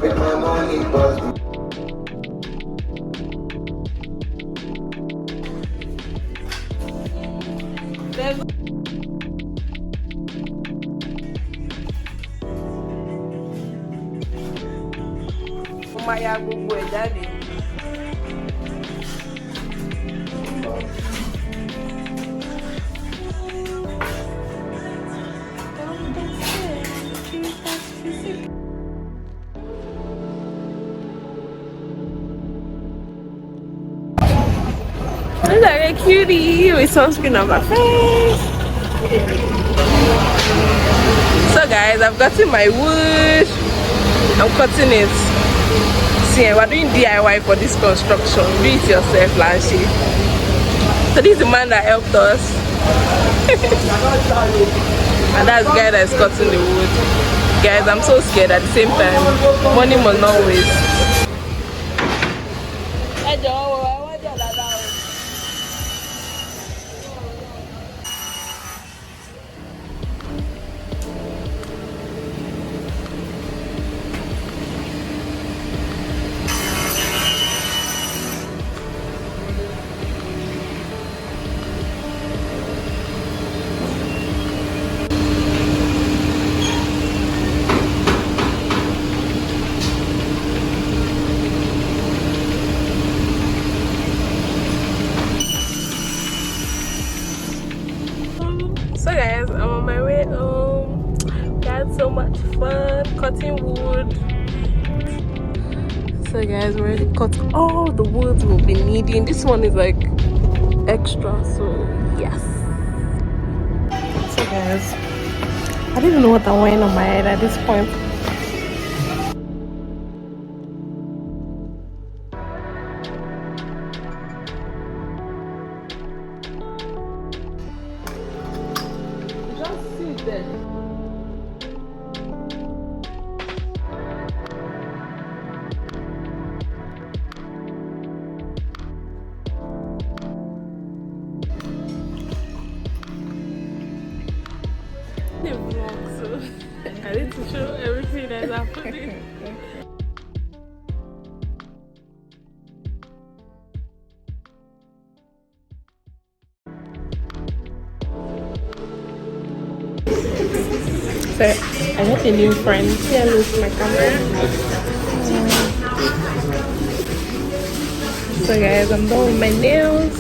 spend my money, but ya gbogbo ẹ̀ jáde. Look like a cutie with sunscreen on my face. So guys, I've gotten my wood. I'm cutting it. See, we're doing DIY for this construction. Do it yourself, Lanshi. So this is the man that helped us. And that's the guy that's cutting the wood. Guys, I'm so scared at the same time. Money must not waste. So guys, I'm on my way home. We had so much fun cutting wood. So guys, we already cut all the woods we'll be needing. This one is like extra, so yes. So guys, I don't even know what I'm wearing on my head at this point. The vlog, so I need to show everything that's happening. So I got a new friend. Say hello to my camera. So guys, I'm done with my nails.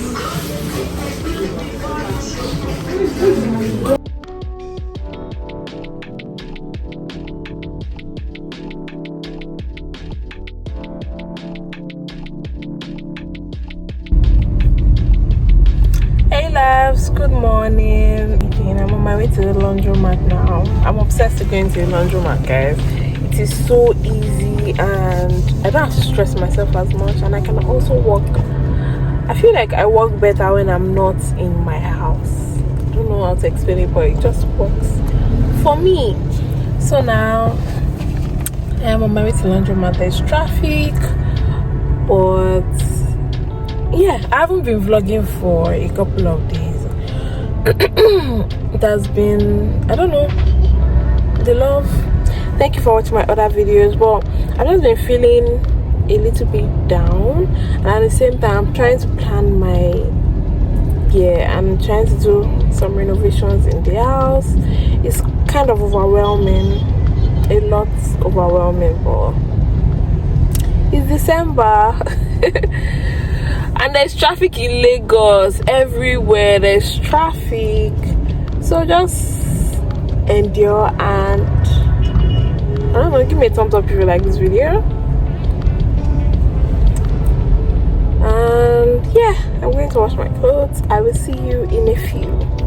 Good morning. Again, I'm on my way to the laundromat now. I'm obsessed with going to the laundromat, guys. It is so easy and I don't have to stress myself as much, and I can also work. I feel like I work better when I'm not in my house. I don't know how to explain it, but it just works for me. So now I am on my way to the laundromat. There's traffic, but yeah, I haven't been vlogging for a couple of days. It has been, I don't know, the love. Thank you for watching my other videos, but I've just been feeling a little bit down, and at the same time I'm trying to plan my year. I'm trying to do some renovations in the house. It's kind of overwhelming, a lot overwhelming, but it's December. And there's traffic in Lagos everywhere. There's traffic, so just endure. And I don't know, give me a thumbs up if you like this video. And yeah, I'm going to wash my clothes. I will see you in a few.